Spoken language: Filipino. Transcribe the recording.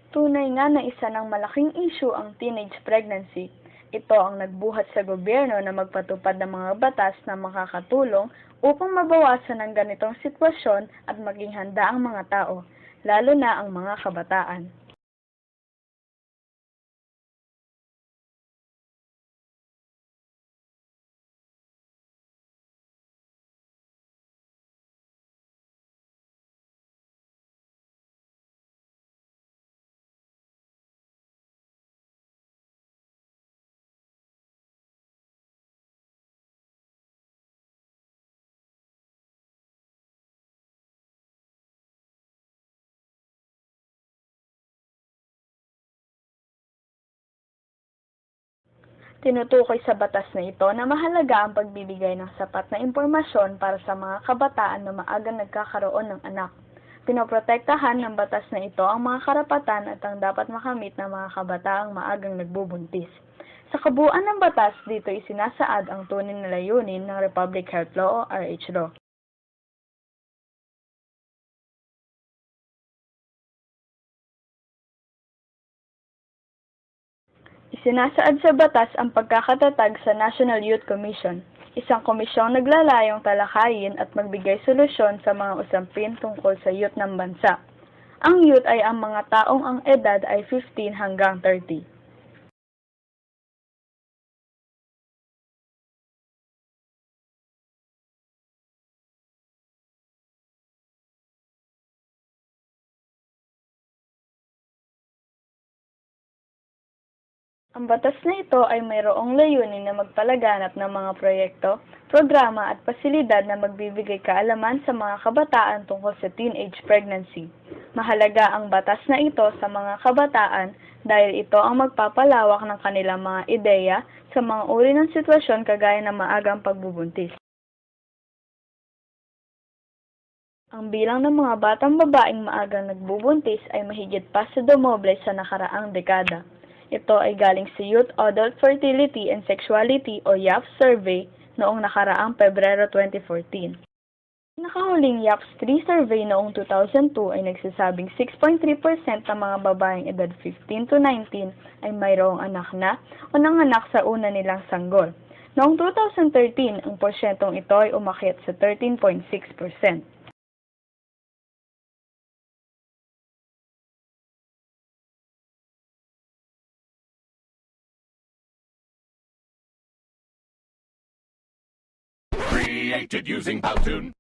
Tunay nga na isa ng malaking issue ang teenage pregnancy. Ito ang nagbuhat sa gobyerno na magpatupad ng mga batas na makakatulong upang mabawasan ang ganitong sitwasyon at maging handa ang mga tao, lalo na ang mga kabataan. Tinutukoy sa batas na ito na mahalaga ang pagbibigay ng sapat na impormasyon para sa mga kabataan na maagang nagkakaroon ng anak. Pinoprotektahan ng batas na ito ang mga karapatan at ang dapat makamit ng mga kabataang maagang nagbubuntis. Sa kabuuan ng batas, dito isinasaad ang tunay na layunin ng Republic Health Law o RH Law. Isinasaad sa batas ang pagkakatatag sa National Youth Commission, isang komisyong naglalayong talakayin at magbigay solusyon sa mga usapin tungkol sa youth ng bansa. Ang youth ay ang mga taong ang edad ay 15 hanggang 30. Ang batas na ito ay mayroong layunin na magpalaganap ng mga proyekto, programa at pasilidad na magbibigay kaalaman sa mga kabataan tungkol sa teenage pregnancy. Mahalaga ang batas na ito sa mga kabataan dahil ito ang magpapalawak ng kanilang mga ideya sa mga uri ng sitwasyon kagaya ng maagang pagbubuntis. Ang bilang ng mga batang babaeng maagang nagbubuntis ay mahigit pa sa dumoble sa nakaraang dekada. Ito ay galing sa Youth Adult Fertility and Sexuality o YAF survey noong nakaraang Pebrero 2014. Nakahuling YAPS-3 survey noong 2002 ay nagsasabing 6.3% ng mga babaeng edad 15 to 19 ay mayroong anak na o nanganak sa una nilang sanggol. Noong 2013, ang porsyentong ito ay umakyat sa 13.6%. Created using Powtoon.